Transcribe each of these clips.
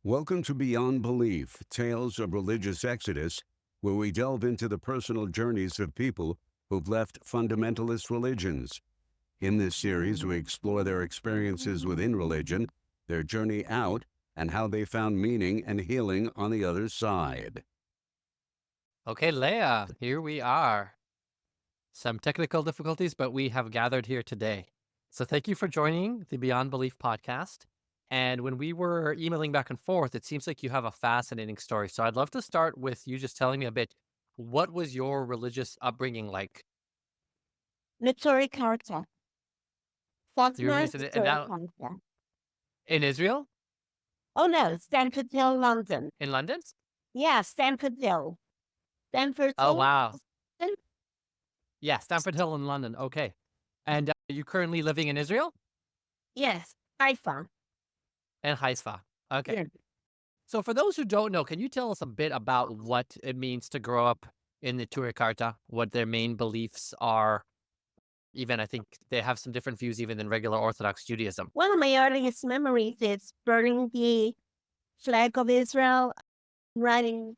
Welcome to Beyond Belief, Tales of Religious Exodus, where we delve into the personal journeys of people who've left fundamentalist religions. In this series, we explore their experiences within religion, their journey out, and how they found meaning and healing on the other side. Okay, Leah, here we are. Some technical difficulties, but we have gathered here today. So thank you for joining the Beyond Belief podcast. And when we were emailing back and forth, it seems like you have a fascinating story. So I'd love to start with you just telling me a bit. What was your religious upbringing like? Neturei Karta. That's You were my raised in, Neturei now Karta. in Israel, Oh no, Stamford Hill, London. in London? Yeah, Stamford Hill. Stamford Oh, Hill? wow. London? Yeah, Stamford Hill in London. Okay. And are you currently living in Israel? Yes, Haifa. In Haifa. Okay. Yeah. So for those who don't know, can you tell us a bit about what it means to grow up in the Neturei Karta, what their main beliefs are? Even I think they have some different views even than regular Orthodox Judaism. One of my earliest memories is burning the flag of Israel, writing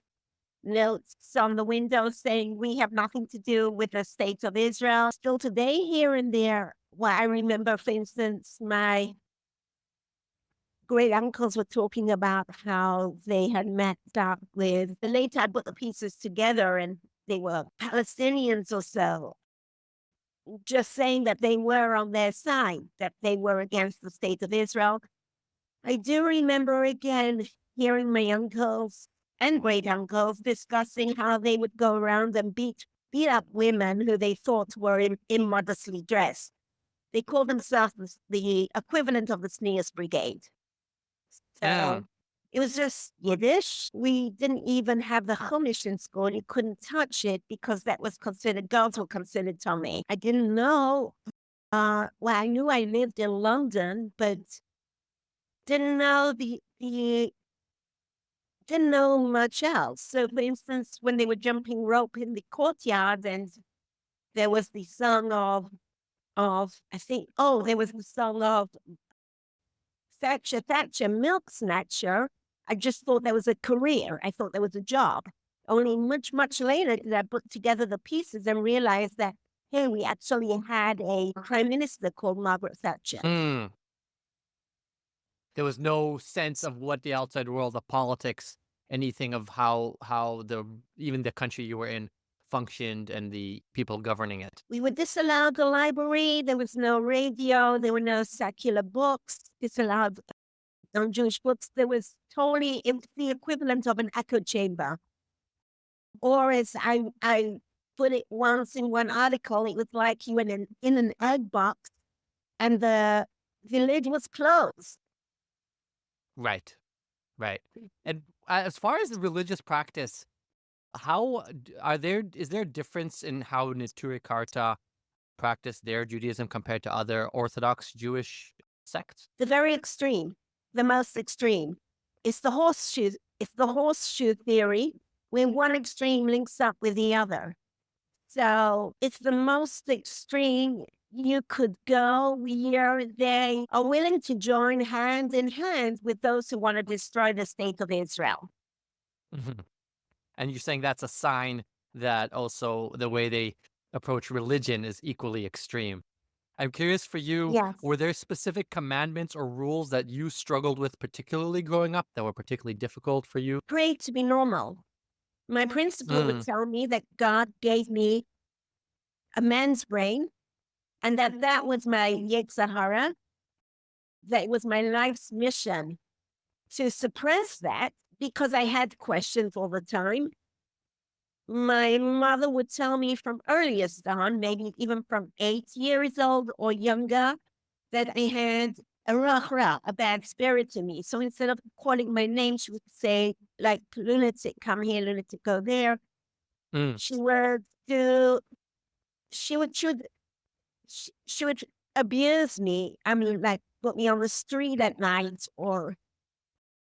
notes on the window saying we have nothing to do with the state of Israel. Still today, here and there, well, I remember, for instance, my great uncles were talking about how they had met up with, and later I put the pieces together and they were Palestinians or so, just saying that they were on their side, that they were against the state of Israel. I do remember again hearing my uncles and great uncles discussing how they would go around and beat up women who they thought were immodestly dressed. They called themselves the equivalent of the Sneers Brigade. Mm, So it was just Yiddish. We didn't even have the Chumash in school. You couldn't touch it because that was considered, girls were considered tummy. I didn't know. Well, I knew I lived in London, but didn't know didn't know much else. So, for instance, when they were jumping rope in the courtyard, and there was the song of I think, oh, there was the song of Thatcher, milk snatcher. I just thought that was a career. I thought that was a job. Only much later did I put together the pieces and realize that, hey, we actually had a prime minister called Margaret Thatcher. mm. There was no sense of what the outside world, the politics, anything of how the even the country you were in functioned and the people governing it. We were disallowed the library. There was no radio. There were no secular books. Disallowed non-Jewish books. There was totally, it was the equivalent of an echo chamber. Or as I put it once in one article, it was like you were in an egg box and the lid was closed. Right, right. And as far as the religious practice, how is there a difference in how Neturei Karta practice their Judaism compared to other Orthodox Jewish sects? The very extreme, the most extreme. It's the horseshoe theory where one extreme links up with the other. So it's the most extreme you could go, where they are willing to join hand in hand with those who want to destroy the state of Israel. Mhm. And you're saying that's a sign that also the way they approach religion is equally extreme. I'm curious for you, Yes. were there specific commandments or rules that you struggled with particularly growing up that were particularly difficult for you? Pray to be normal. My principal would Mm, tell me that God gave me a man's brain and that was my Yetzirah, that was my life's mission to suppress that because I had questions all the time. My mother would tell me from earliest on, maybe even from 8 years old or younger, that I had a rahra, a bad spirit to me. So instead of calling my name, she would say, like, lunatic, come here, lunatic, go there. mm, She would do, she would abuse me. I mean, like, put me on the street at night or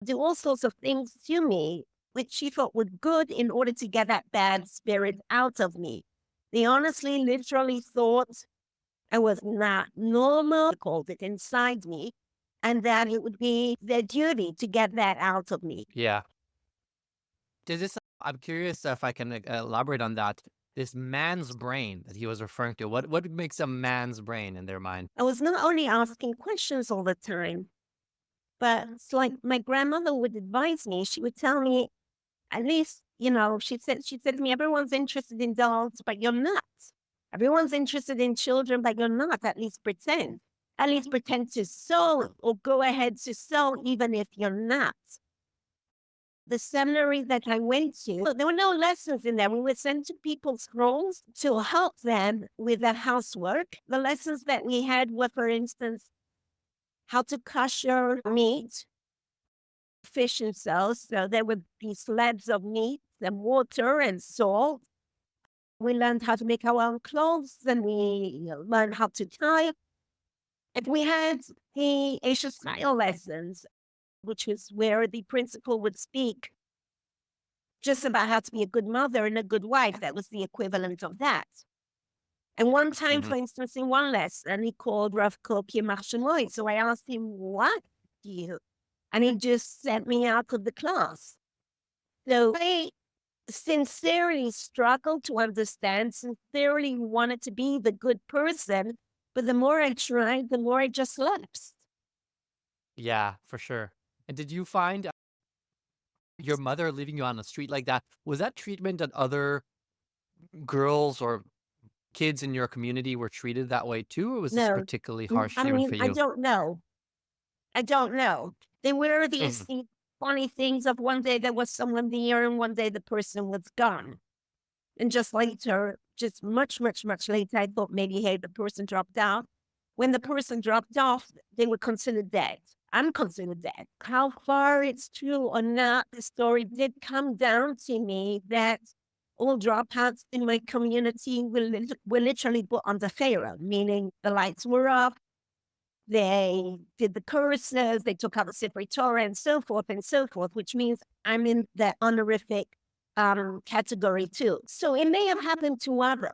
do all sorts of things to me, which she thought were good in order to get that bad spirit out of me. They honestly, literally thought I was not normal, called it inside me. and that it would be their duty to get that out of me. Yeah. I'm curious if I can elaborate on that. This man's brain that he was referring to. What makes a man's brain in their mind? I was not only asking questions all the time, but it's like my grandmother would advise me. She would tell me, at least, she said to me, everyone's interested in dogs, but you're not. Everyone's interested in children, but you're not. At least pretend. At least pretend to sew or go ahead to sew, even if you're not. The seminary that I went to, there were no lessons in there. We were sent to people's homes to help them with their housework. The lessons that we had were, for instance, how to kosher meat, fish and so. So there would be slabs of meat and water and salt. We learned how to make our own clothes, and we learned how to tie. And we had the Asia style lessons, which is where the principal would speak just about how to be a good mother and a good wife. That was the equivalent of that. And one time, Hmm. for instance, in one lesson, he called Rav Kopi Marshimoy. So I asked him, what do you? And he just sent me out of the class. So I sincerely struggled to understand, sincerely wanted to be the good person. But the more I tried, the more I just lapsed. Yeah, for sure. And did you find your mother leaving you on the street like that? Was that treatment that other girls or kids in your community were treated that way too, or was this No, particularly harsh I even mean, for I you? don't know. I don't know. There were these Mhm. funny things of one day there was someone there and one day the person was gone. And just later, just much, much, much later, I thought maybe, hey, the person dropped out. When the person dropped off, they were considered dead. I'm considered dead. How far it's true or not, the story did come down to me that all dropouts in my community were literally put under Pharaoh, meaning the lights were off, they did the courses, they took out the Sifrei Torah and so forth, which means I'm in that honorific category too. So it may have happened to others.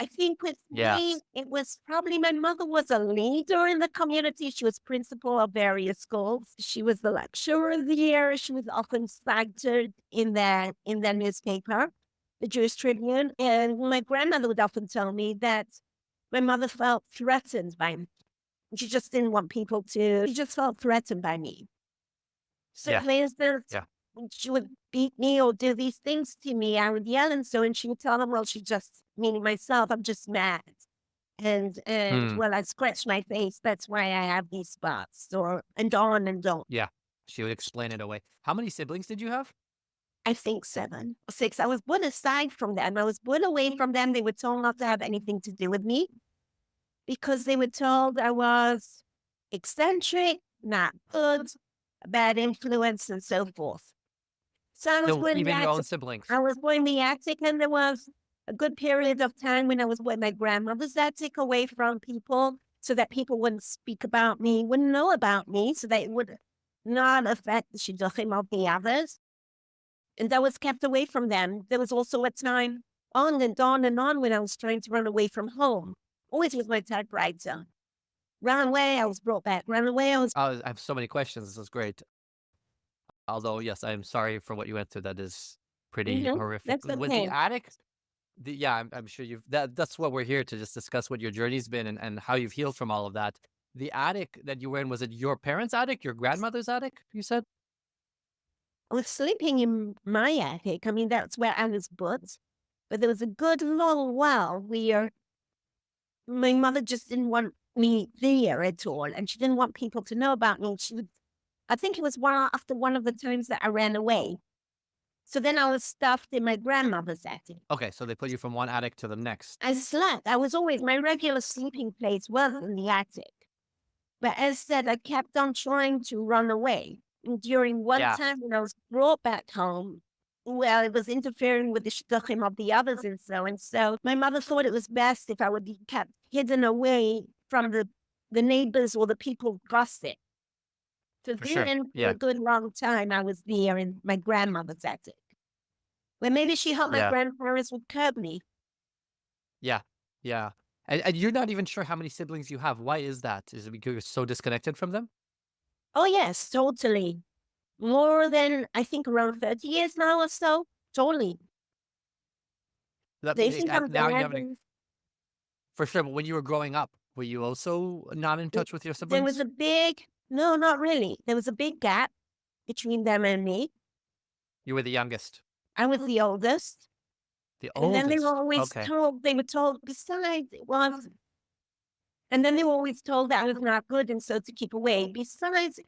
I think with Yeah. me, it was probably my mother was a leader in the community. She was principal of various schools. She was the lecturer of the year. She was often cited in the newspaper, the Jewish Tribune. And my grandmother would often tell me that my mother felt threatened by me. She just didn't want people to, she just felt threatened by me. So, Yeah. for instance, Yeah. when she would beat me or do these things to me, I would yell and so, and she would tell them, well, she just, meaning myself, I'm just mad. And Hmm. well, I scratched my face. That's why I have these spots, or and on and on. Yeah. She would explain it away. How many siblings did you have? I think 7 or 6. I was put aside from them. I was put away from them. They were told not to have anything to do with me because they were told I was eccentric, not good, a bad influence, and so forth. So I was No, born in the even your own attic. siblings. I was born in the attic, and there was a good period of time when I was with my grandmother's attic, away from people, so that people wouldn't speak about me, wouldn't know about me, so that it would not affect the shidduchim of the others. And I was kept away from them. There was also a time on and on and on when I was trying to run away from home, always with my typewriter. Ran away, I was brought back. Ran away, I was. I have so many questions. This is great. Although, yes, I'm sorry for what you went through. That is pretty horrific. That's With the okay. attic, yeah, I'm sure that's what we're here to just discuss what your journey's been and how you've healed from all of that. The attic that you were in, was it your parents' attic, your grandmother's attic, you said? I was sleeping in my attic. I mean, that's where I was put. But there was a good long while where my mother just didn't want me there at all. And she didn't want people to know about me. I think it was after one of the times that I ran away. So then I was stuffed in my grandmother's attic. Okay, so they put you from one attic to the next. I slept. I was always, my regular sleeping place was in the attic. But as said, I kept on trying to run away. And during one Yeah, time when I was brought back home, well, it was interfering with the shidduchim of the others and so. And so my mother thought it was best if I would be kept hidden away from the neighbors or the people gossip. So for sure. then for Yeah, a good long time, I was there in my grandmother's attic. Well, maybe she hoped my yeah, grandparents would curb me. yeah, yeah. And you're not even sure how many siblings you have. Why is that? Is it because you're so disconnected from them? Oh, yes, totally. More than, I think, around 30 years now or so. Totally. They think I'm Now you bad. have for sure. But when you were growing up, were you also not in touch with your There was siblings? a big, no, not really. There was a big gap between them and me. You were the youngest, I was the oldest. the And then oldest. Okay. they were told, besides, it was, and then they were always told that I was not good and so to keep away. Besides,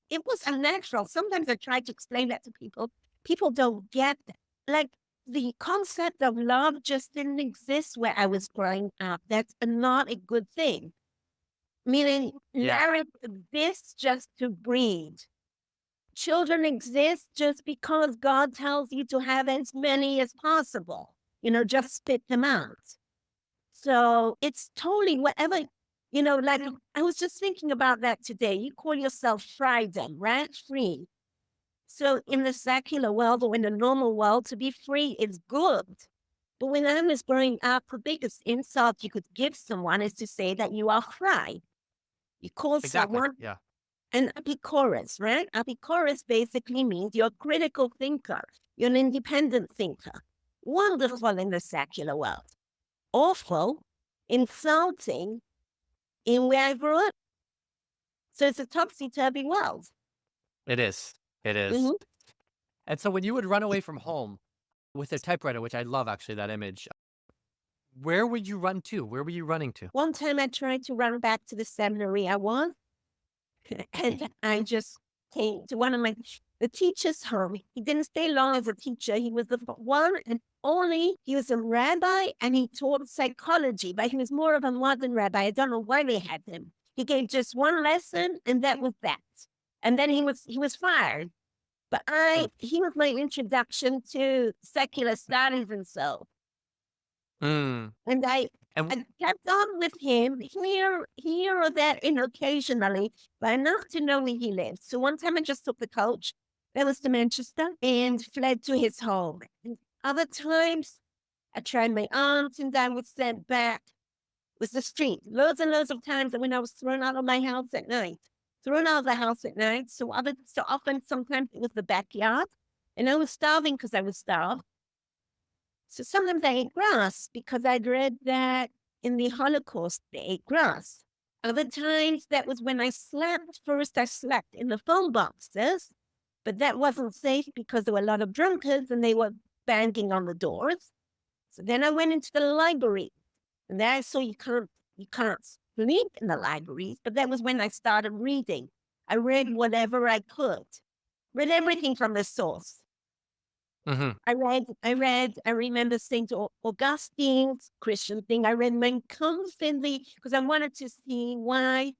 it was unnatural. Sometimes I try to explain that to people. People don't get that. Like the concept of love just didn't exist where I was growing up. That's not a good thing. Meaning, Yeah. marriage exists just to breed. Children exist just because God tells you to have as many as possible. Just spit them out. So it's totally whatever, like I was just thinking about that today. You call yourself freedom, right? Free. So in the secular world or in the normal world, to be free is good. But when I was growing up, the biggest insult you could give someone is to say that you are free. You call Exactly. someone Yeah. an epicurus, right? Epicurus basically means you're a critical thinker. You're an independent thinker. Wonderful in the secular world. Awful, insulting in where I grew up. So it's a topsy-turvy world. It is. It is. Mhm. And so when you would run away from home with a typewriter, which I love actually that image, where would you run to? Where were you running to? One time I tried to run back to the seminary I was, and I just came to one of the teacher's home. He didn't stay long as a teacher. He was the one and only, he was a rabbi and he taught psychology, but he was more of a modern rabbi. I don't know why they had him. He gave just one lesson and that was that. And then he was fired. But Mm. he was my introduction to secular studies and so. Mm. And I And I kept on with him here or there, occasionally, but enough to know where he lived. So one time I just took the coach that was to Manchester and fled to his home. And other times I tried my aunt and I was sent back. It was the street. Loads and loads of times when I was thrown out of my house at night. Thrown out of the house at night. So often sometimes it was the backyard. And I was starving because I was starved. So sometimes I ate grass because I'd read that in the Holocaust they ate grass. Other times that was when I slept. First I slept in the phone boxes, but that wasn't safe because there were a lot of drunkards and they were banging on the doors. So then I went into the library, and there I saw you can't sleep in the libraries, but that was when I started reading. I read whatever I could, read everything from the source. mhm. I remember St. Augustine's Christian thing. I read Mein Kampf because I wanted to see why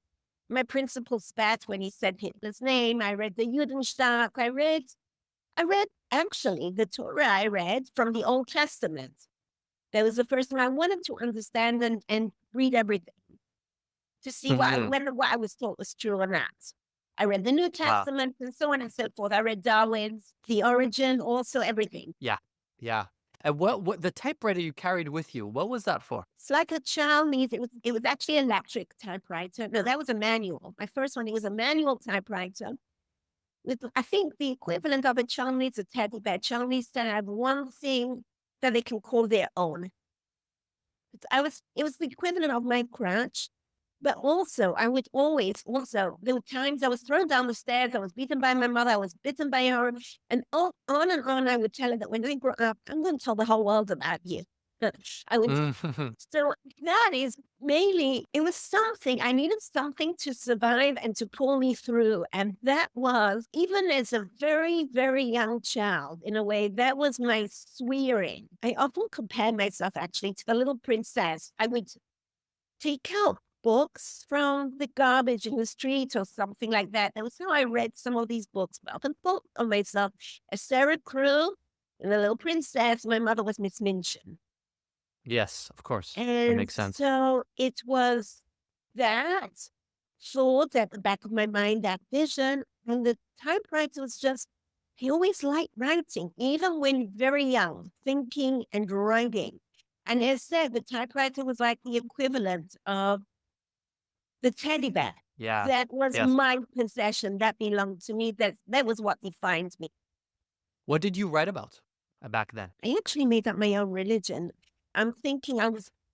my principal spat when he said Hitler's name. I read the Judenstaat. I read actually the Torah I read from the Old Testament. That was the first time I wanted to understand and read everything to see Mhm. whether what I was told was true or not. I read the New Wow. Testament and so on and so forth. I read Darwin's The Origin, also everything. Yeah. Yeah. And what the typewriter you carried with you, what was that for? It's like a child needs it was actually electric typewriter. No, that was a manual. My first one, it was a manual typewriter. With I think the equivalent of a child needs a teddy bear. Child needs to have one thing that they can call their own. It was the equivalent of my crutch. But also, I would always there were times I was thrown down the stairs, I was beaten by my mother, I was bitten by her, and on and on I would tell her that when I grow up, I'm going to tell the whole world about you. I would Mhm. so that is mainly, it was something, I needed something to survive and to pull me through. And that was, even as a very, very young child, in a way, that was my swearing. I often compared myself actually to the little princess. I would take out books from the garbage in the street or something like that. That was how I read some of these books. But I often thought of myself as Sarah Crew and the little princess. My mother was Miss Minchin. Yes, of course. That And makes sense. so it was that thought at the back of my mind, that vision. And the typewriter was just, he always liked writing, even when very young, thinking and writing. And as I said, the typewriter was like the equivalent of the teddy bear. Yeah. That was Yes. my possession. That belonged to me. That was what defined me. What did you write about back then? I actually made up my own religion. I'm thinking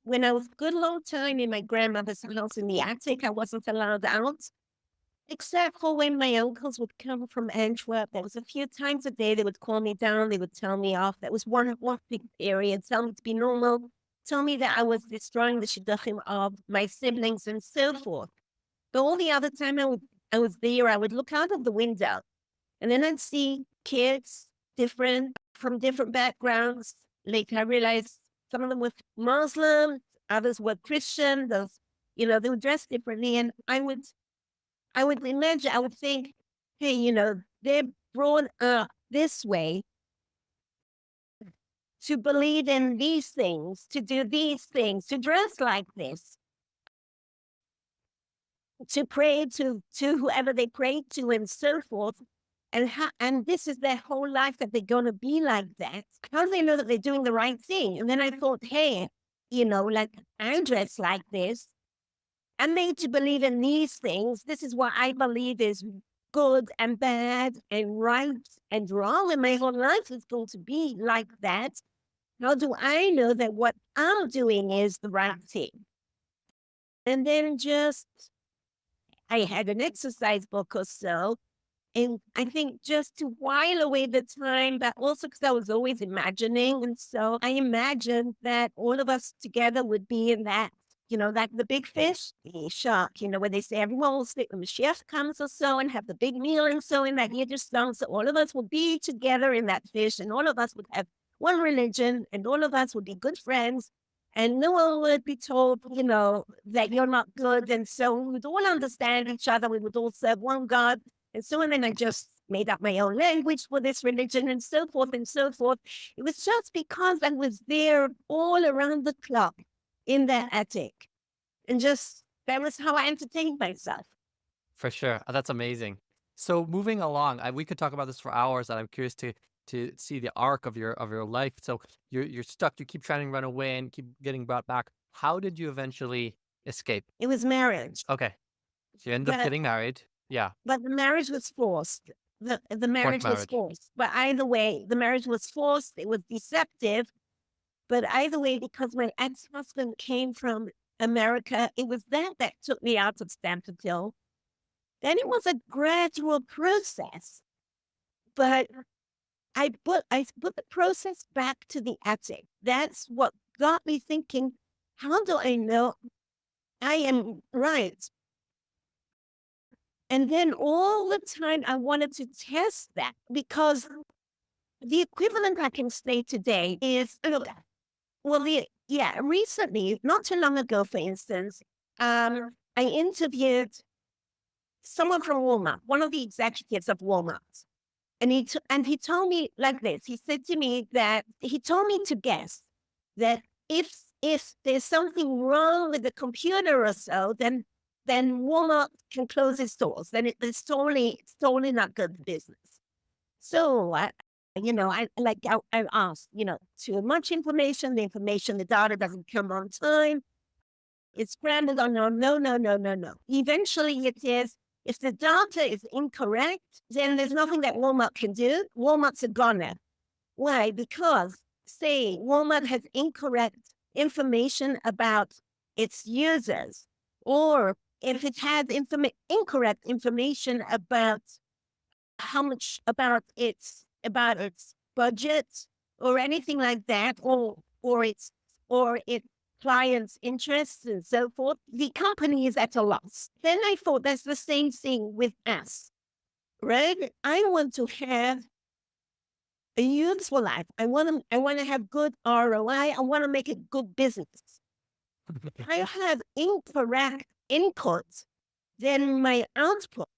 when I was a good long time in my grandmother's house in the attic, I wasn't allowed out, except for when my uncles would come from Antwerp. There was a few times a day they would call me down, they would tell me off. That was one big period, tell me to be normal, tell me that I was destroying the shidduchim of my siblings and so forth. But all the other time I was there, I would look out of the window and then I'd see kids from different backgrounds. Later I realized some of them were Muslim, others were Christian, those, they were dressed differently. And I would imagine, I would think, hey, they're brought up this way to believe in these things, to do these things, to dress like this, to pray to whoever they pray to and so forth. And this is their whole life that they're going to be like that. How do they know that they're doing the right thing? And then I thought, hey, like I dress like this. I'm made to believe in these things. This is what I believe is good and bad and right and wrong. And my whole life is going to be like that. How do I know that what I'm doing is the right thing? And then I had an exercise book or so. And I think just to while away the time, but also because I was always imagining. And so I imagined that all of us together would be in that, like the big fish, the shark, where they say everyone will sleep when Mashiach comes or so and have the big meal and so in that Yiddish song. So all of us would be together in that fish and all of us would have one religion and all of us would be good friends. And no one would be told, that you're not good. And so we would all understand each other. We would all serve one God. And so, and then I just made up my own language for this religion and so forth and so forth. It was just because I was there all around the clock in that attic. And that was how I entertained myself. For sure. That's amazing. So moving along, we could talk about this for hours, and I'm curious to see the arc of your life. So you're stuck. You keep trying to run away and keep getting brought back. How did you eventually escape? It was marriage. Okay, so you end up But, getting married. Yeah, but the marriage was forced. The forced marriage was marriage. forced. But either way, the marriage was forced. It was deceptive. But either way, because my ex-husband came from America, it was that took me out of Stamford Hill. Then it was a gradual process. But I put the process back to the attic. That's what got me thinking, how do I know I am right? And then all the time I wanted to test that because the equivalent I can say today is, recently, not too long ago, for instance, I interviewed someone from Walmart, one of the executives of Walmart. And he told me like this. He said to me that he told me to guess that if there's something wrong with the computer or so, then Walmart can close its doors. Then it's totally not good business. So I asked, too much information. The data doesn't come on time. It's granted on no. Eventually it is. If the data is incorrect, then there's nothing that Walmart can do. Walmart's a goner. Why? Because, say, Walmart has incorrect information about its users, or if it has incorrect information about how much about its budget or anything like that, or its clients' interests and so forth, the company is at a loss. Then I thought that's the same thing with us, right? I want to have a useful life. I want to have good ROI. I want to make a good business. If I have incorrect inputs, then my output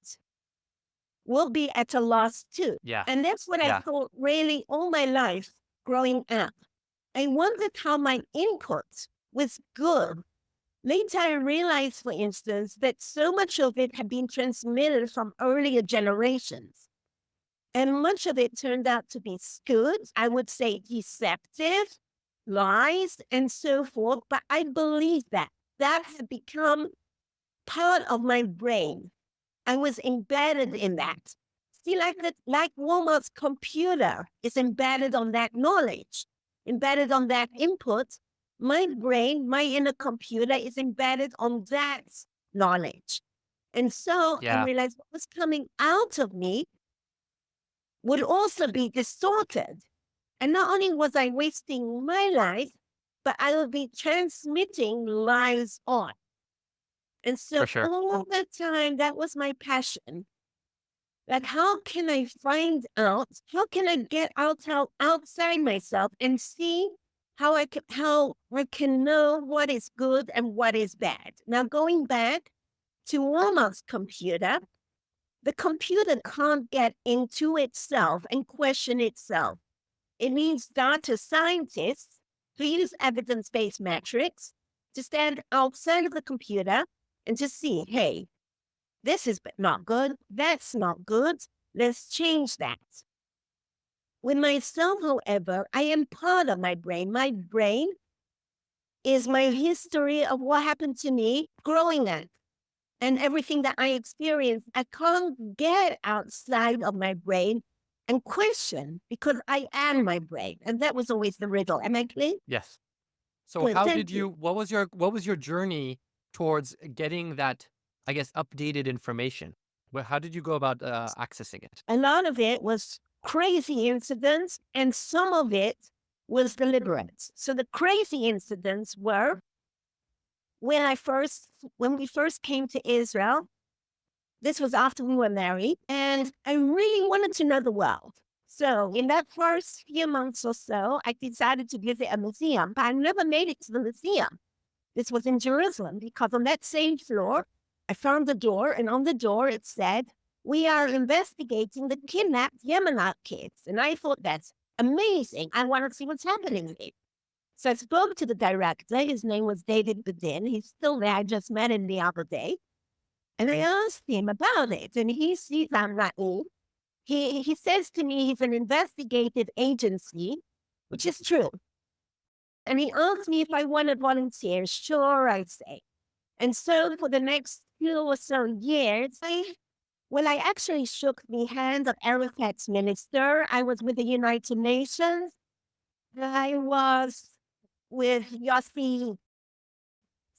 will be at a loss too. Yeah, And that's what I yeah. thought really all my life growing up. I wondered how my input was good. Later, I realized, for instance, that so much of it had been transmitted from earlier generations. And much of it turned out to be good, I would say deceptive, lies, and so forth. But I believe that had become part of my brain. I was embedded in that. See, like Walmart's computer is embedded on that knowledge, embedded on that input. My brain, my inner computer is embedded on that knowledge. And so I Yeah, realized what was coming out of me would also be distorted. And not only was I wasting my life, but I would be transmitting lies on. And for so sure. all the time, that was my passion. Like, how can I find out? How can I get outside myself and see how I can know what is good and what is bad? Now, going back to Walmart's computer, the computer can't get into itself and question itself. It needs data scientists who use evidence-based metrics to stand outside of the computer and to see, hey, this is not good. That's not good. Let's change that. With myself, however, I am part of my brain. My brain is my history of what happened to me growing up and everything that I experienced. I can't get outside of my brain and question because I am my brain. And that was always the riddle. Am I clear? Yes. So Good. how did Thank you. you, what was your journey towards getting that, I guess, updated information? How did you go about accessing it? A lot of it was crazy incidents, and some of it was deliberate. So the crazy incidents were when we first came to Israel. This was after we were married, and I really wanted to know the world. So in that first few months or so, I decided to visit a museum, but I never made it to the museum. This was in Jerusalem because on that same floor, I found the door, and on the door it said, "We are investigating the kidnapped Yemenite kids." And I thought, that's amazing. I want to see what's happening here. So I spoke to the director. His name was David Bedin. He's still there. I just met him the other day. And I asked him about it. And he sees I'm not old. He says to me he's an investigative agency, which is true. And he asked me if I wanted volunteers. Sure, I say. And so for the next few or so years, I actually shook the hand of Arafat's minister. I was with the United Nations. I was with Yossi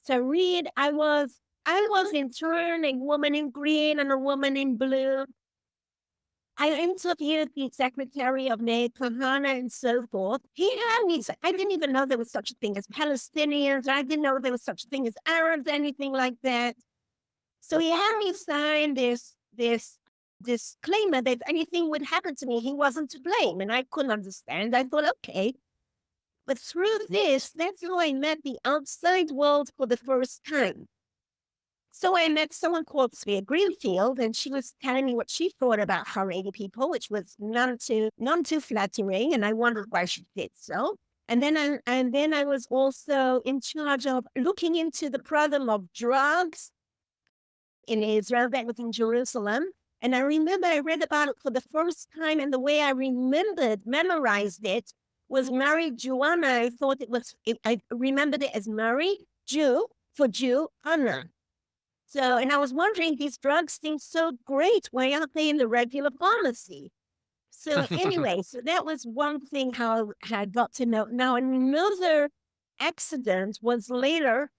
Sarid. I was in turn a woman in green and a woman in blue. I interviewed the secretary of Neturei Karta and so forth. He had me, I didn't even know there was such a thing as Palestinians. I didn't know there was such a thing as Arabs, anything like that. So he had me sign this disclaimer that if anything would happen to me, he wasn't to blame. And I couldn't understand. I thought, okay. But through this, that's how I met the outside world for the first time. So I met someone called Svea Greenfield, and she was telling me what she thought about Haredi people, which was none too flattering, and I wondered why she did so. And then I was also in charge of looking into the problem of drugs in Israel, that was in Jerusalem. And I remember I read about it for the first time, and the way I memorized it was Mary Joanna. I thought I remembered it as Mary, Jew, for Jew, Anna. So, and I was wondering, these drugs seem so great. Why aren't they in the regular pharmacy? So anyway, so that was one thing how I got to know. Now, another accident was later.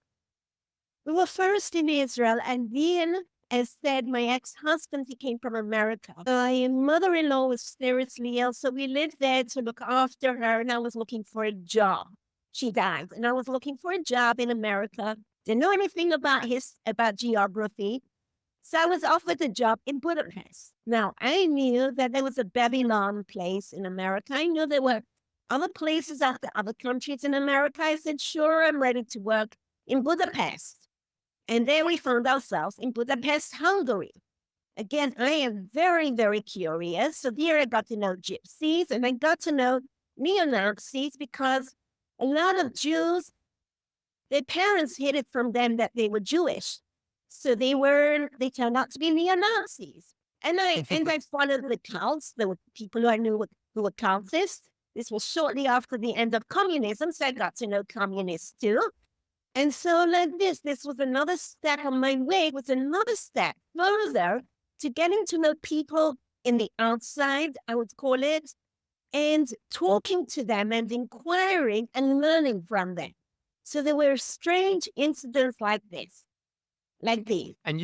We were first in Israel, and then, as said, my ex-husband, he came from America. My mother-in-law was seriously ill, so we lived there to look after her, and I was looking for a job. She died, and I was looking for a job in America. Didn't know anything about geography. So I was offered a job in Budapest. Now, I knew that there was a Babylon place in America. I knew there were other places out there, other countries in America. I said, sure, I'm ready to work in Budapest. And there we found ourselves in Budapest, Hungary. Again, I am very, very curious. So there I got to know gypsies, and I got to know neo-Nazis because a lot of Jews, their parents hid it from them that they were Jewish. So they turned out to be neo-Nazis. And I followed the cults. There were people who I knew who were cultists. This was shortly after the end of communism, so I got to know communists too. And so like this was another step on my way, was another step further to getting to know people in the outside, I would call it, and talking to them and inquiring and learning from them. So there were strange incidents like this, like these. And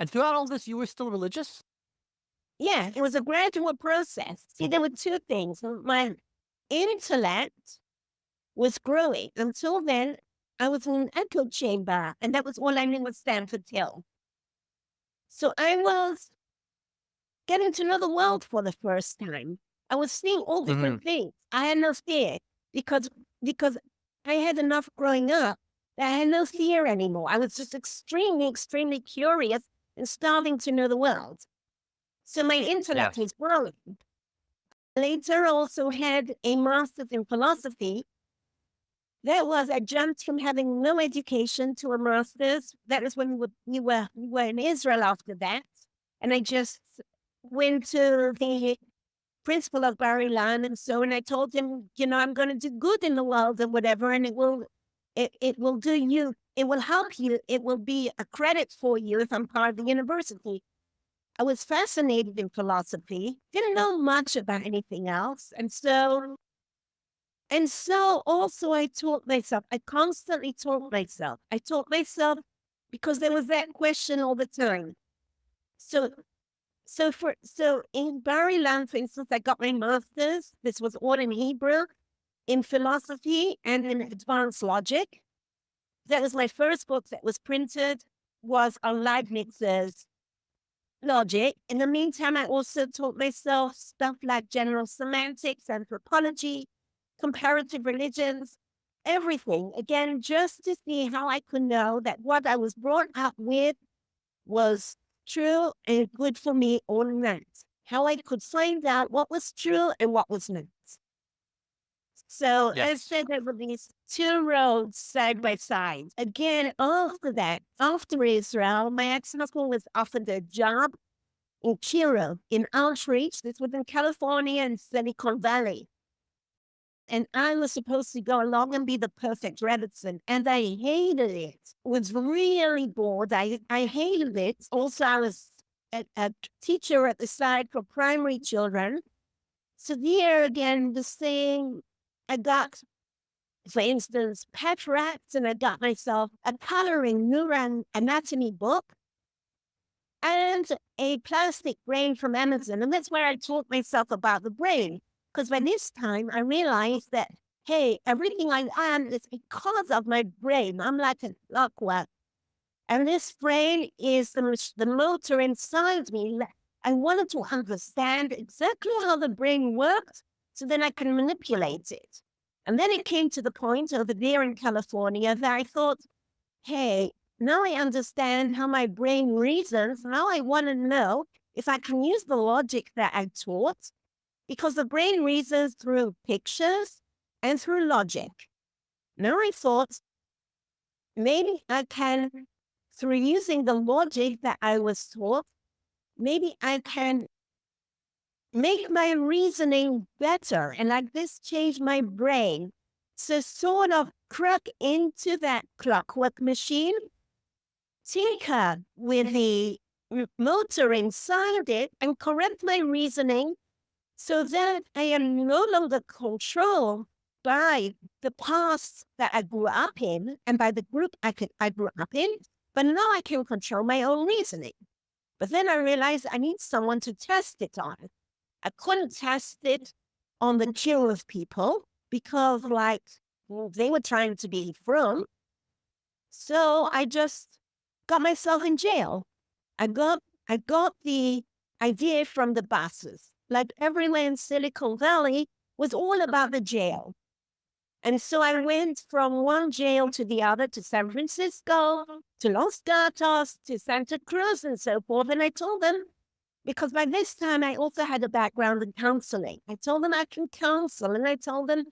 throughout all this, you were still religious? Yeah, it was a gradual process. See, there were two things. My intellect was growing. Until then, I was in an echo chamber, and that was all I knew was Stamford Hill. So I was getting to know the world for the first time. I was seeing all different things. I had no fear because I had enough growing up that I had no fear anymore. I was just extremely, extremely curious and starting to know the world. So my intellect was growing. Later, also had a master's in philosophy. That was, I jumped from having no education to a master's. That is when we were in Israel after that. And I just went to the principal of Bar Ilan and so, and I told him, I'm going to do good in the world and whatever, and it will do you, it will help you, it will be a credit for you if I'm part of the university. I was fascinated in philosophy, didn't know much about anything else. And so also I taught myself, I constantly taught myself. I taught myself because there was that question all the time. So in Bar Ilan, for instance, I got my master's. This was all in Hebrew, in philosophy and in advanced logic. That was my first book that was printed, was on Leibniz's logic. In the meantime, I also taught myself stuff like general semantics, anthropology, comparative religions, everything. Again, just to see how I could know that what I was brought up with was true and good for me or not. How I could find out what was true and what was not. So I said there were these two roads side by side. Again, after Israel, my ex-husband was offered a job in Chiro, in outreach. This was in California and Silicon Valley. And I was supposed to go along and be the perfect Redison. And I hated it. Was really bored. I hated it. Also, I was a teacher at the side for primary children. So there again, the same, I got, for instance, pet rats, and I got myself a coloring neuron anatomy book and a plastic brain from Amazon. And that's where I taught myself about the brain. Because by this time, I realized that, hey, everything I am is because of my brain. I'm like a clockwork. And this brain is the motor inside me. I wanted to understand exactly how the brain works so then I can manipulate it. And then it came to the point over there in California that I thought, hey, now I understand how my brain reasons. Now I want to know if I can use the logic that I taught, because the brain reasons through pictures and through logic. Now I thought, maybe I can, through using the logic that I was taught, maybe I can make my reasoning better and like this change my brain to sort of crack into that clockwork machine, tinker with the motor inside it and correct my reasoning so that I am no longer controlled by the past that I grew up in and by the group I grew up in, but now I can control my own reasoning. But then I realized I need someone to test it on. I couldn't test it on the curious people because, they were trying to be frum. So I just got myself in jail. I got the idea from the bosses. Like everywhere in Silicon Valley was all about the jail. And so I went from one jail to the other, to San Francisco, to Los Gatos, to Santa Cruz, and so forth. And I told them, because by this time I also had a background in counseling. I told them I can counsel, and I told them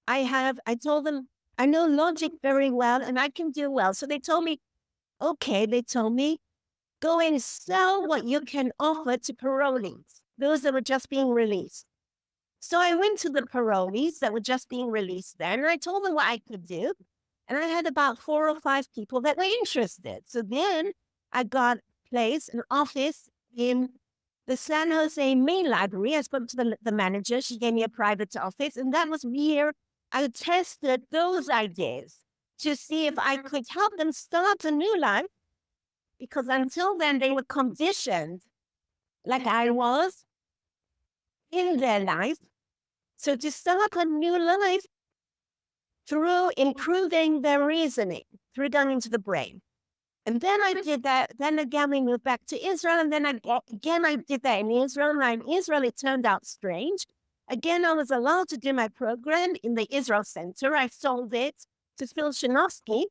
I know logic very well and I can do well. So they told me, okay, go and sell what you can offer to parolees, those that were just being released. So I went to the parolees that were just being released there, and I told them what I could do. And I had about 4 or 5 people that were interested. So then I got an office in the San Jose main library. I spoke to the manager. She gave me a private office. And that was where I tested those ideas to see if I could help them start a new life. Because until then, they were conditioned, like I was, in their life. So to start a new life through improving their reasoning, through going into the brain. And then I did that. Then again, we moved back to Israel. And then I did that in Israel. And in Israel, it turned out strange. Again, I was allowed to do my program in the Israel Center. I sold it to Phil Shinovsky.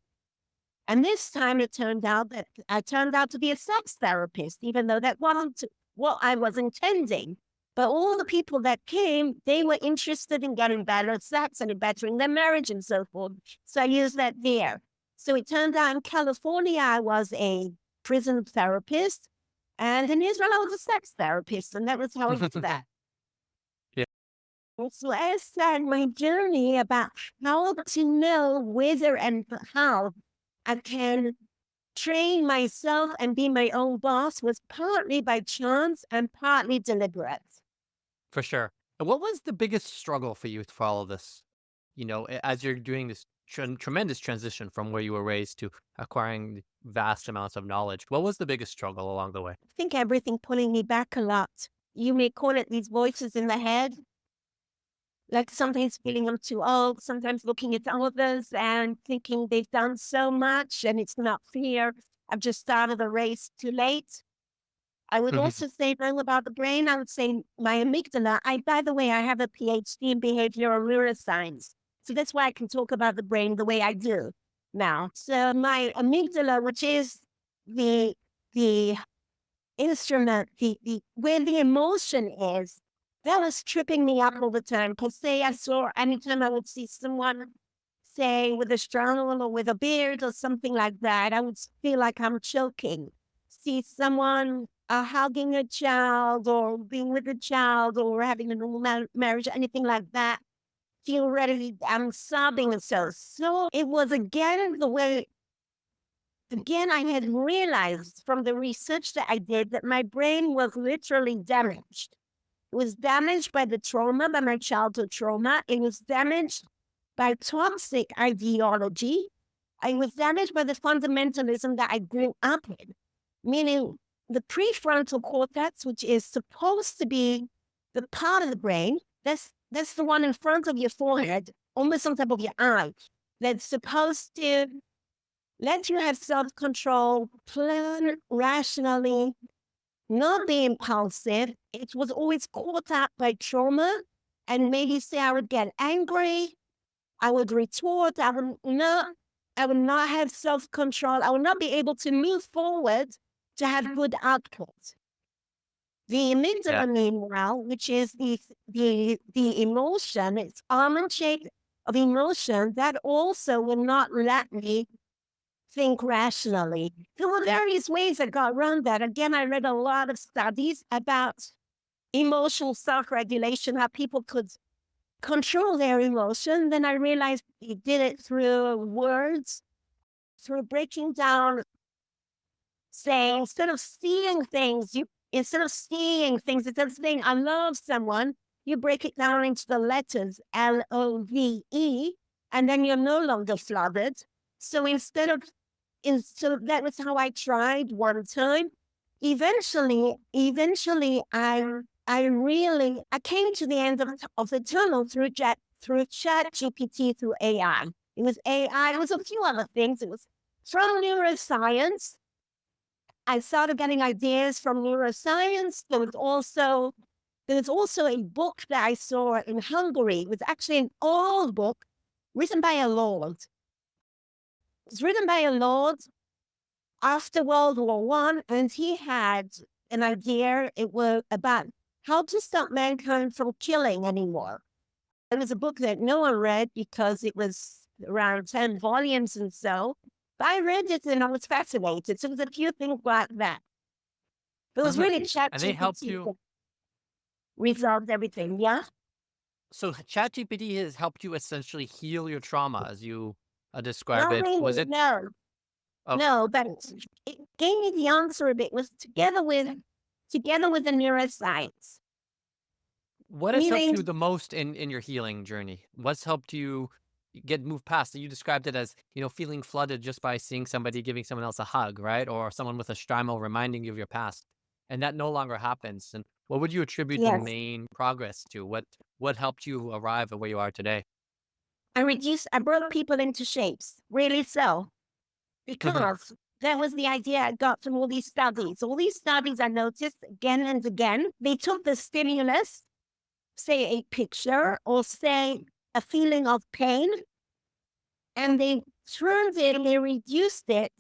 And this time it turned out that I turned out to be a sex therapist, even though that wasn't what I was intending. But all the people that came, they were interested in getting better at sex and in bettering their marriage and so forth. So I used that there. So it turned out in California, I was a prison therapist. And in Israel, I was a sex therapist. And that was how I did that. Yeah. So I started my journey about how to know whether and how I can train myself and be my own boss was partly by chance and partly deliberate. For sure. And what was the biggest struggle for you for all of this? As you're doing this tremendous transition from where you were raised to acquiring vast amounts of knowledge, what was the biggest struggle along the way? I think everything pulling me back a lot. You may call it these voices in the head, like sometimes feeling I'm too old, sometimes looking at others and thinking they've done so much and it's not fair. I've just started a race too late. I would also say about the brain, I would say my amygdala. By the way, I have a PhD in behavioral neuroscience. So that's why I can talk about the brain the way I do now. So my amygdala, which is the instrument, where the emotion is, that was tripping me up all the time. Because anytime I would see someone, say, with a straddle or with a beard or something like that, I would feel like I'm choking. See someone hugging a child or being with a child or having a normal marriage, anything like that, feel ready, I'm sobbing and so it was again I had realized from the research that I did that my brain was literally damaged. It was damaged by the trauma, by my childhood trauma. It was damaged by toxic ideology. I was damaged by the fundamentalism that I grew up in, meaning the prefrontal cortex, which is supposed to be the part of the brain, that's the one in front of your forehead, almost on top of your eye, that's supposed to let you have self-control, plan rationally, not be impulsive. It was always caught up by trauma. And maybe say I would get angry, I would retort, I would not have self-control. I would not be able to move forward to have good output. The amygdala, meanwhile, which is the emotion, it's almond shape of emotion, that also will not let me think rationally. There were various ways I got around that. Again, I read a lot of studies about emotional self-regulation, how people could control their emotion. Then I realized you did it through words, through breaking down, saying, instead of saying I love someone, you break it down into the letters LOVE, and then you're no longer flooded. So so that was how I tried one time. Eventually, I came to the end of the tunnel through ChatGPT, through AI. It was AI. It was a few other things. It was from neuroscience. I started getting ideas from neuroscience. There was also a book that I saw in Hungary. It was actually an old book written by a lord. It was written by a lord after World War I, and he had an idea. It was about how to stop mankind from killing anymore. It was a book that no one read because it was around 10 volumes and so. But I read it and I was fascinated. So there's a few things like that. It was really ChatGPT. And they helped you resolved everything, yeah? So ChatGPT has helped you essentially heal your trauma as you describe Not it? Was really, it? no. Oh, No, but it gave me the answer a bit. Was together with the neuroscience. what has helped you Meaning, the most in your healing journey? What's helped you get moved past? You described it as, feeling flooded just by seeing somebody giving someone else a hug, right? Or someone with a strimel reminding you of your past. And that no longer happens. And what would you attribute the yes, main progress to? What helped you arrive at where you are today? I broke people into shapes, really so, because that was the idea I got from all these studies. All these studies I noticed again and again, they took the stimulus, say a picture or say a feeling of pain, and they reduced it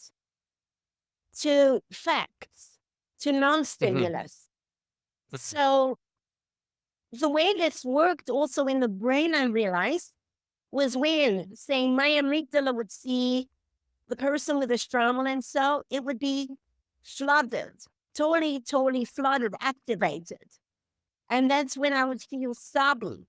to facts, to Mhm. non-stimulus. So the way this worked also in the brain, I realized, was when, say, my amygdala would see the person with the sternum, and so it would be flooded, totally flooded, activated. And that's when I would feel sobby.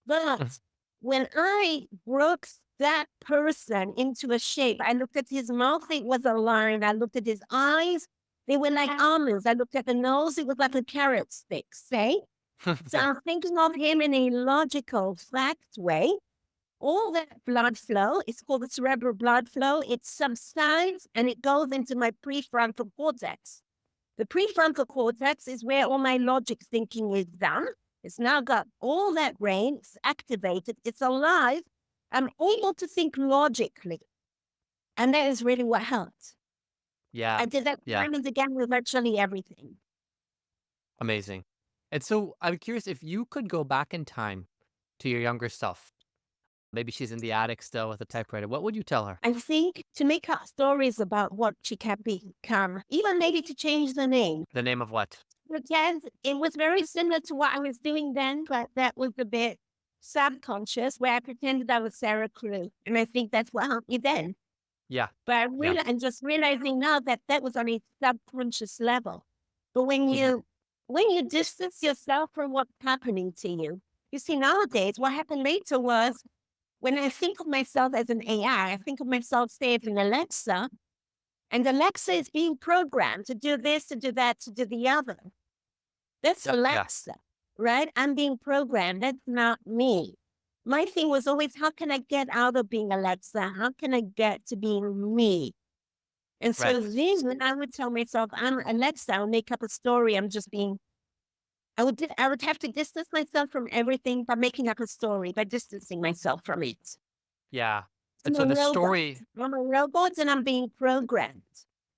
But when I broke that person into a shape, I looked at his mouth, it was a line. I looked at his eyes, they were like almonds. I looked at the nose, it was like a carrot stick, say. So Yeah. I'm thinking of him in a logical, fact way. All that blood flow, it's called the cerebral blood flow, it subsides and it goes into my prefrontal cortex. The prefrontal cortex is where all my logic thinking is done. It's now got all that brain, it's activated, it's alive. I'm able to think logically. And that is really what helped. Yeah. I did that Yeah. time and again with virtually everything. Amazing. And so I'm curious if you could go back in time to your younger self. Maybe she's in the attic still with a typewriter. What would you tell her? I think to make up stories about what she can become, even maybe to change the name. The name of what? Because it was very similar to what I was doing then, but that was a bit subconscious where I pretended I was Sarah Crew. And I think that's what helped me then. Yeah. But Yeah. I'm just realizing now that that was on a subconscious level. But Mhm. when you distance yourself from what's happening to you see, nowadays, what happened later was when I think of myself as an AI, I think of myself, say, as an Alexa, and Alexa is being programmed to do this, to do that, to do the other. That's Yeah. Alexa, right? I'm being programmed. That's not me. My thing was always, how can I get out of being Alexa? How can I get to being me? And Right. so then when I would tell myself, I'm Alexa, I'll make up a story. I'm just being, I would have to distance myself from everything by making up a story, by distancing myself from it. Yeah. And I'm so a the robot. story. I'm a robot and I'm being programmed.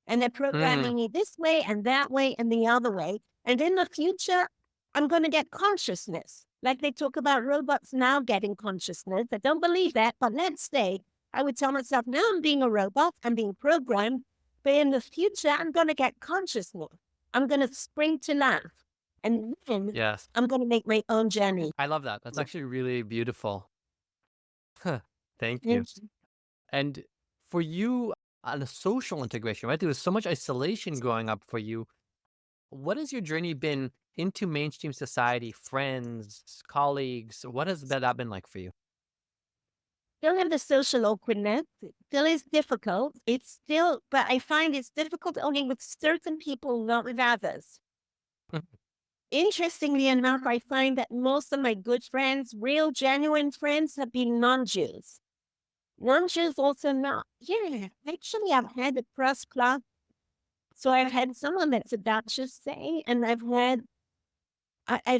And they're Mhm. programming me this way and that way and the other way. And in the future, I'm going to get consciousness. Like they talk about robots now getting consciousness. I don't believe that, but let's say I would tell myself, now I'm being a robot, I'm being programmed, but in the future, I'm going to get consciousness. I'm going to spring to life. And then Yes. I'm going to make my own journey. I love that. That's actually really beautiful. Huh. Thank you. Yes. And for you, on the social integration, right? There was so much isolation growing up for you. What has your journey been into mainstream society, friends, colleagues? What has that been like for you? Still have the social awkwardness. It still is difficult. It's still, but I find it's difficult only with certain people, not with others. Interestingly enough, I find that most of my good friends, real, genuine friends, have been non-Jews. Non-Jews also not. Yeah, actually, I've had a cross class. So I've had someone that's a Duchess, say, and I've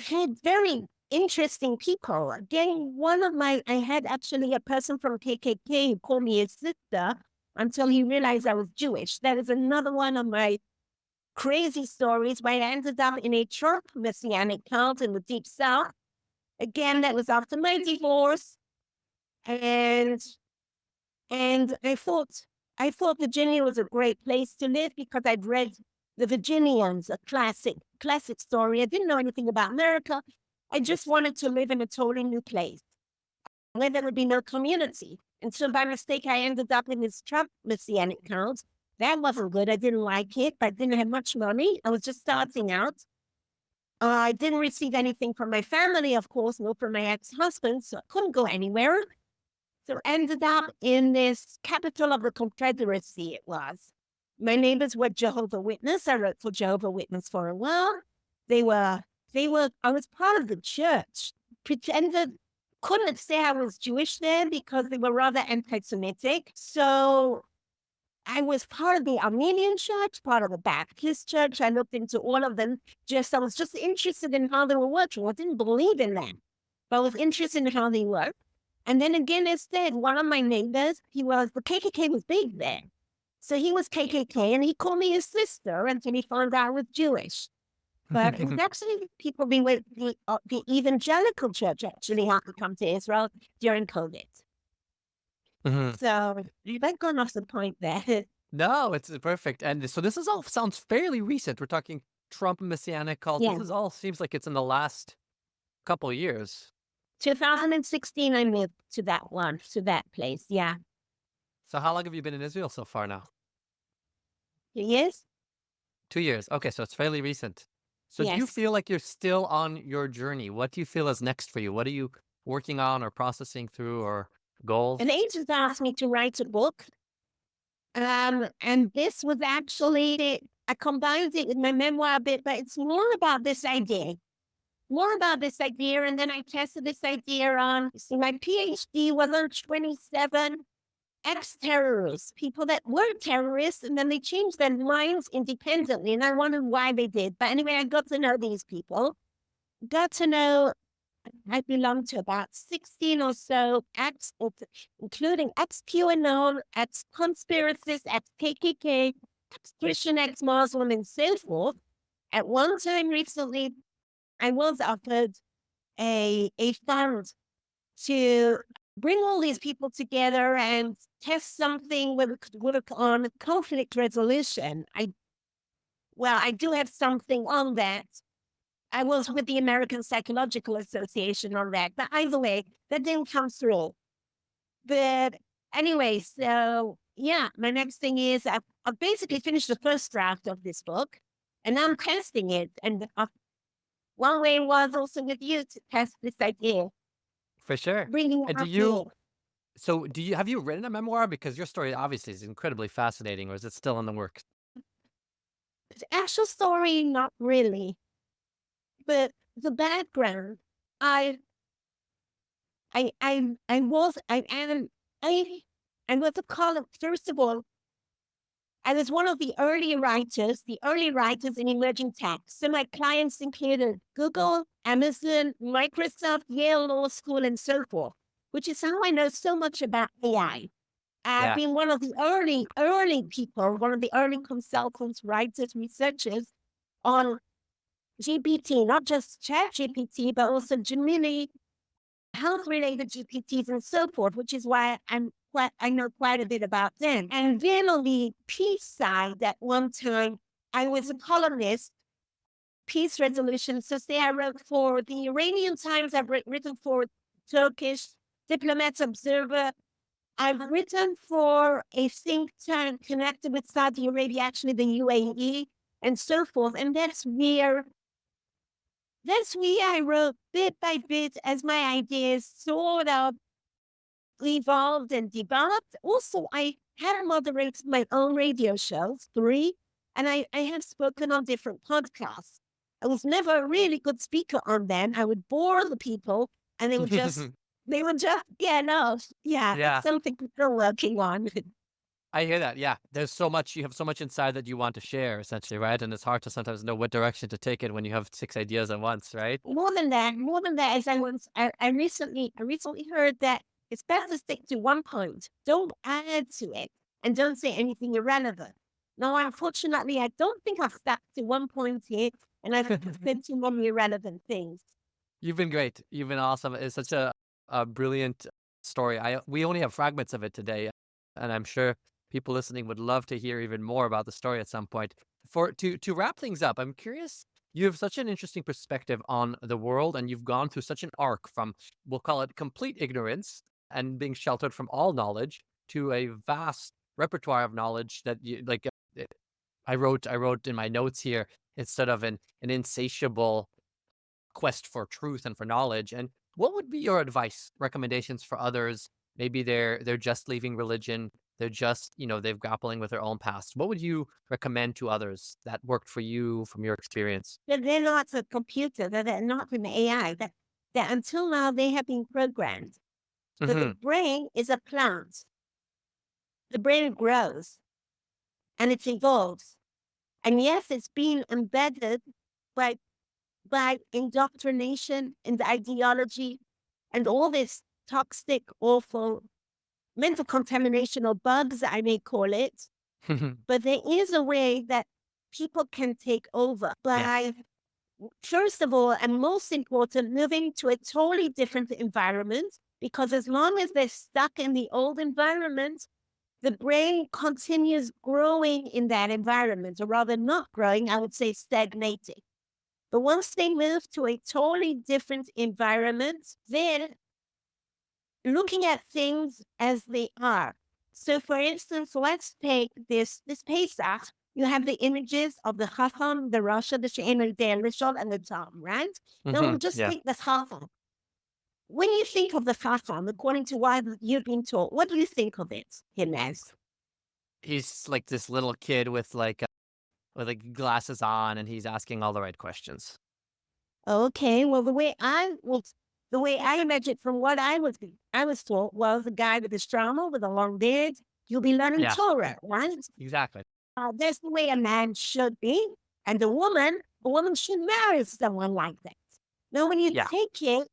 had very interesting people. Again, I had actually a person from KKK who called me his sister until he realized I was Jewish. That is another one of my crazy stories where I ended up in a Trump messianic cult in the Deep South. Again, that was after my divorce. And I thought Virginia was a great place to live because I'd read The Virginians, a classic story. I didn't know anything about America. I just wanted to live in a totally new place where there would be no community. And so by mistake, I ended up in this Trump messianic cult. That wasn't good. I didn't like it, but I didn't have much money. I was just starting out. I didn't receive anything from my family, of course, no from my ex-husband, so I couldn't go anywhere. So ended up in this capital of the Confederacy it was. My neighbors were Jehovah Witness. I wrote for Jehovah Witness for a while. They were, I was part of the church, pretended, couldn't say I was Jewish there because they were rather anti-Semitic. So I was part of the Armenian church, part of the Baptist church. I looked into all of them. I was just interested in how they were working. I didn't believe in them, but I was interested in how they worked. And then again, instead, one of my neighbors, the KKK was big there. So he was KKK and he called me his sister until he found out I was Jewish. But it was actually people the evangelical church actually had to come to Israel during COVID. Mhm. So I've gone off the point there. No, it's perfect. And so this is all sounds fairly recent. We're talking Trump messianic cult. Yeah. This is all seems like it's in the last couple of years. 2016, I moved to that place. Yeah. So how long have you been in Israel so far now? Yes? 2 years. Okay, so it's fairly recent. So do you Yes. feel like you're still on your journey? What do you feel is next for you? What are you working on or processing through or goals? An agent asked me to write a book. And this was actually, I combined it with my memoir a bit, but it's more about this idea. And then I tested this idea on, my PhD was on 27 ex-terrorists, people that were terrorists, and then they changed their minds independently. And I wondered why they did. But anyway, I got to know these people, I belong to about 16 or so acts, including ex-QAnon, ex-conspiracists, ex-KKK, ex-Christian, ex-Muslim, and so forth. At one time recently, I was offered a fund to bring all these people together and test something where we could work on conflict resolution. I do have something on that. I was with the American Psychological Association on that. But either way, that didn't come through. But anyway, so yeah, my next thing is I've basically finished the first draft of this book and I'm testing it. And one way was also with you to test this idea, For sure. bringing And it up here. have you written a memoir? Because your story obviously is incredibly fascinating, or is it still in the works? The actual story, not really, but the background. I was, I was a column. First of all, I was one of the early writers in emerging tech. So my clients included Google, Amazon, Microsoft, Yale Law School, and so forth, which is how I know so much about AI. I've Yeah. been one of the early people, one of the early consultants, writers, researchers on GPT, not just Chat GPT, but also Gemini, health-related GPTs, and so forth, which is why I know quite a bit about them. And then on the peace side, at one time, I was a columnist, peace resolution. So say I wrote for the Iranian Times, I've written for Turkish Diplomats Observer. I've written for a think tank connected with Saudi Arabia, actually the UAE, and so forth. And that's where I wrote bit by bit as my ideas sort of evolved and developed. Also, I have moderated my own radio shows, 3, and I have spoken on different podcasts. I was never a really good speaker on them. I would bore the people, and they would just, Yeah. it's something we're working on. I hear that. Yeah. There's so much, you have so much inside that you want to share, essentially, right? And it's hard to sometimes know what direction to take it when you have 6 ideas at once, right? More than that, as I recently heard that it's best to stick to one point. Don't add to it and don't say anything irrelevant. No, unfortunately, I don't think I've stuck to one point here and I've said too many irrelevant things. You've been great. You've been awesome. It's such a brilliant story. We only have fragments of it today, and I'm sure people listening would love to hear even more about the story at some point. To wrap things up, I'm curious. You have such an interesting perspective on the world, and you've gone through such an arc from, we'll call it, complete ignorance and being sheltered from all knowledge to a vast repertoire of knowledge that you like. I wrote in my notes here, instead of an insatiable quest for truth and for knowledge. And what would be your advice, recommendations for others maybe they're just leaving religion. They're just, they're grappling with their own past. What would you recommend to others that worked for you from your experience? That they're not a computer, that they're not an AI, that until now they have been programmed. But the Hmm. brain is a plant. The brain grows and it evolves. And yes, it's been embedded by indoctrination and ideology and all this toxic, awful mental contamination or bugs, I may call it. But there is a way that people can take over Yeah. by, first of all, and most important, moving to a totally different environment. Because as long as they're stuck in the old environment, the brain continues growing in that environment, or rather not growing, I would say stagnating. But once they move to a totally different environment, then looking at things as they are. So, for instance, let's take this Pesach. You have the images of the Chacham, the Rasha, the She'en, the Rishon, and the Tom, right? Now, Hmm. we'll just Yeah. take the Chacham. When you think of the Chacham, according to what you've been taught, what do you think of him as? He's like this little kid with glasses on, and he's asking all the right questions. Okay, well, the way I imagine from what I was taught was a guy with a strama with a long beard. You'll be learning Yeah, Torah, right? exactly. That's the way a man should be, and a woman should marry someone like that. Now, when you Yeah. take it,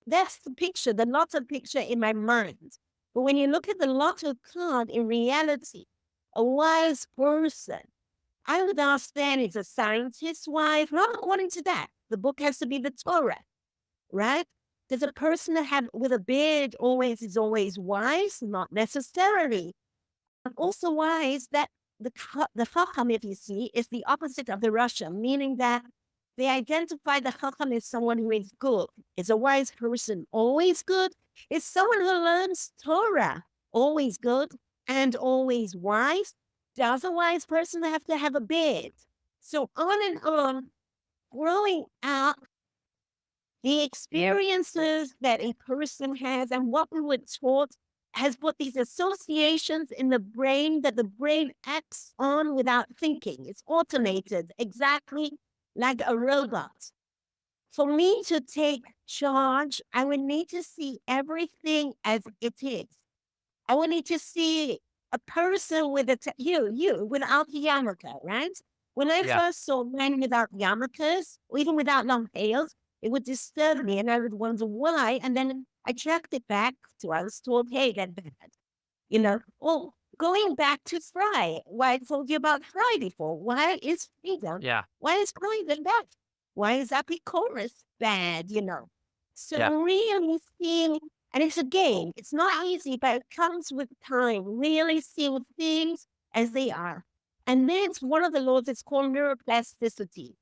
that's the picture, the lotto picture in my mind. But when you look at the lotto card in reality, a wise person, I would ask then, is a scientist wise? Not according to that. The book has to be the Torah, right? Does a person that have with a beard always is always wise? Not necessarily. But also wise that the Chacham, if you see, is the opposite of the Rasha, meaning that they identify the Chacham as someone who is good. Is a wise person always good? Is someone who learns Torah always good and always wise? Does a wise person have to have a beard? So on and on, growing up, the experiences that a person has and what we were taught has put these associations in the brain that the brain acts on without thinking. It's automated, exactly like a robot. For me to take charge, I would need to see everything as it is. I would need to see a person with you without the yarmulke, right? When I Yeah. first saw men without yarmulkes, or even without long tails, it would disturb me, and I would wonder why. And then I tracked it back to I was told, "Hey, that's bad." Well, going back to Fry, why I told you about Fry before. Why is freedom? Yeah. Why is freedom bad? Why is Apicurus bad? So Yeah. really seeing, and it's a game. It's not easy, but it comes with time. Really seeing things as they are. And that's one of the laws. It's called neuroplasticity.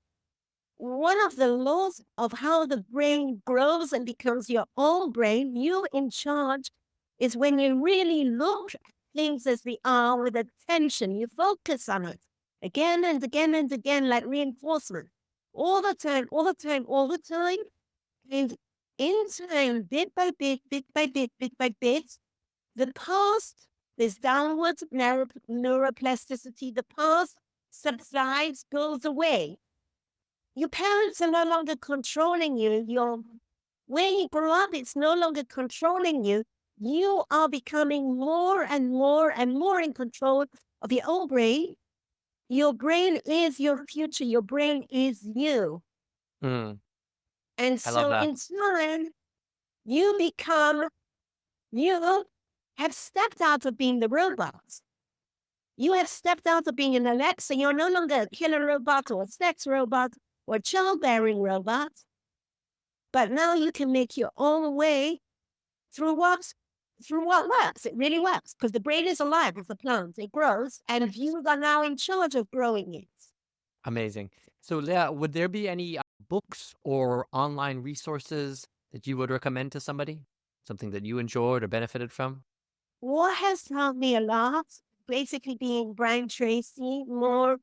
One of the laws of how the brain grows and becomes your own brain, you in charge, is when you really look at things as they are with attention. You focus on it again and again and again, like reinforcement. All the time, all the time, all the time. And in time, bit by bit, bit by bit, bit by bit, the past, this downward neuroplasticity, the past subsides, goes away. Your parents are no longer controlling you. When you grow up, it's no longer controlling you. You are becoming more and more and more in control of your own brain. Your brain is your future. Your brain is you. Mm, And I love so that. in time, you have stepped out of being the robot. You have stepped out of being an Alexa. You're no longer a killer robot or a sex robot or a childbearing robot. But now you can make your own way through what works. It really works because the brain is alive as a plant. It grows, and you are now in charge of growing it. Amazing. So, Leah, would there be any books or online resources that you would recommend to somebody? Something that you enjoyed or benefited from? What has taught me a lot, basically being Brian Tracy, more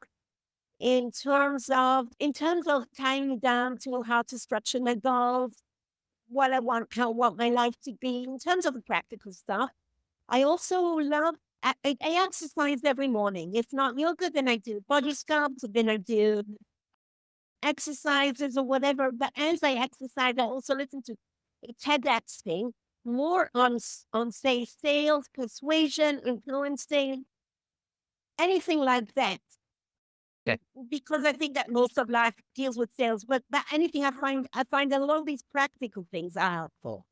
in terms of tying me down to how to structure my goals, what I want, how I want my life to be in terms of the practical stuff. I also love, I exercise every morning. If not yoga, then I do body sculpt, then I do exercises or whatever. But as I exercise, I also listen to a TEDx thing, more on say sales, persuasion, influencing, anything like that. Okay. Because I think that most of life deals with sales, but anything I find that a lot of these practical things are helpful.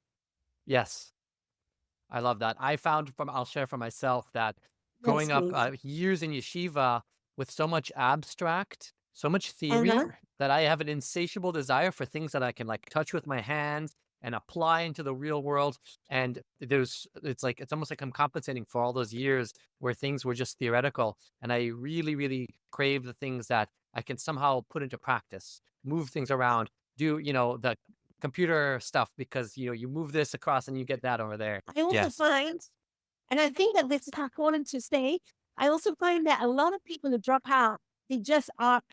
Yes. I love that. I'll share for myself that Yes, growing up please. years in yeshiva with so much abstract, so much theory, Uh-huh. that I have an insatiable desire for things that I can like touch with my hands and apply into the real world. And it's almost like I'm compensating for all those years where things were just theoretical. And I really, really crave the things that I can somehow put into practice, move things around, do, the computer stuff because, you move this across and you get that over there. I also Yes. find, and I think that this is important to say, I also find that a lot of people who drop out, they just are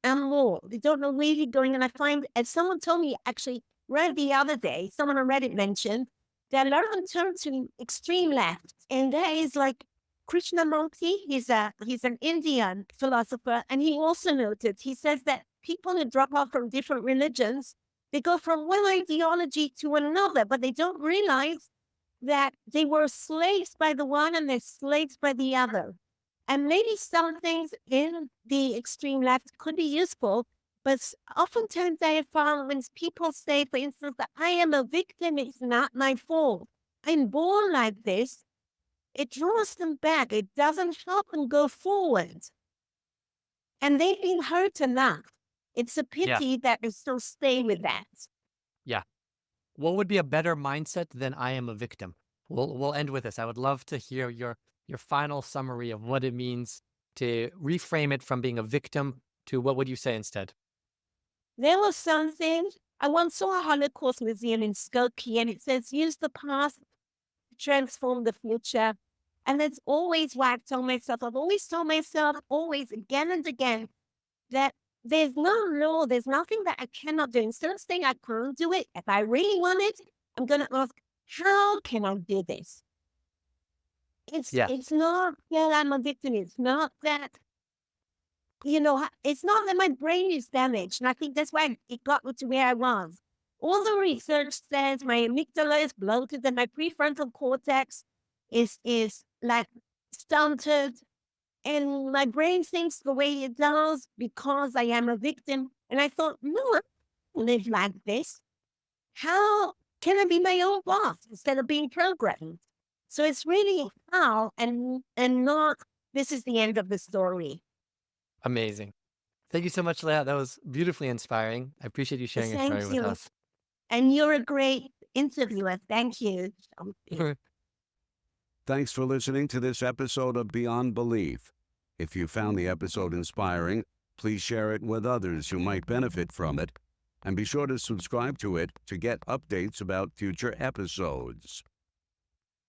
more. They don't know where they're going. And I find, as someone told me actually right the other day, someone on Reddit mentioned that a lot of them turn to extreme left. And that is like Krishnamurti. He's an Indian philosopher. And he also noted, he says that people who drop off from different religions, they go from one ideology to another, but they don't realize that they were slaves by the one and they're slaves by the other. And maybe some things in the extreme left could be useful, but oftentimes I have found when people say, for instance, that I am a victim, it's not my fault. I'm born like this. It draws them back. It doesn't help them go forward. And they've been hurt enough. It's a Yeah. pity that they still stay with that. Yeah. What would be a better mindset than I am a victim? We'll end with this. I would love to hear your final summary of what it means to reframe it from being a victim to what would you say instead? There was something, I once saw a Holocaust museum in Skokie, and it says, use the past to transform the future. And that's always what I've told myself. I've always told myself, always again and again, that there's no law, there's nothing that I cannot do. Instead of saying I can't do it, if I really want it, I'm going to ask, how can I do this? Yeah. It's not that I'm a victim. It's not that, it's not that my brain is damaged. And I think that's why it got me to where I was. All the research says my amygdala is bloated and my prefrontal cortex is like stunted. And my brain thinks the way it does because I am a victim. And I thought, no, I don't live like this. How can I be my own boss instead of being programmed? So it's really how and not this is the end of the story. Amazing. Thank you so much, Leah. That was beautifully inspiring. I appreciate you sharing your Thank story with you. us. And you're a great interviewer. Thank you. Thanks for listening to this episode of Beyond Belief. If you found the episode inspiring, please share it with others who might benefit from it, and be sure to subscribe to it to get updates about future episodes.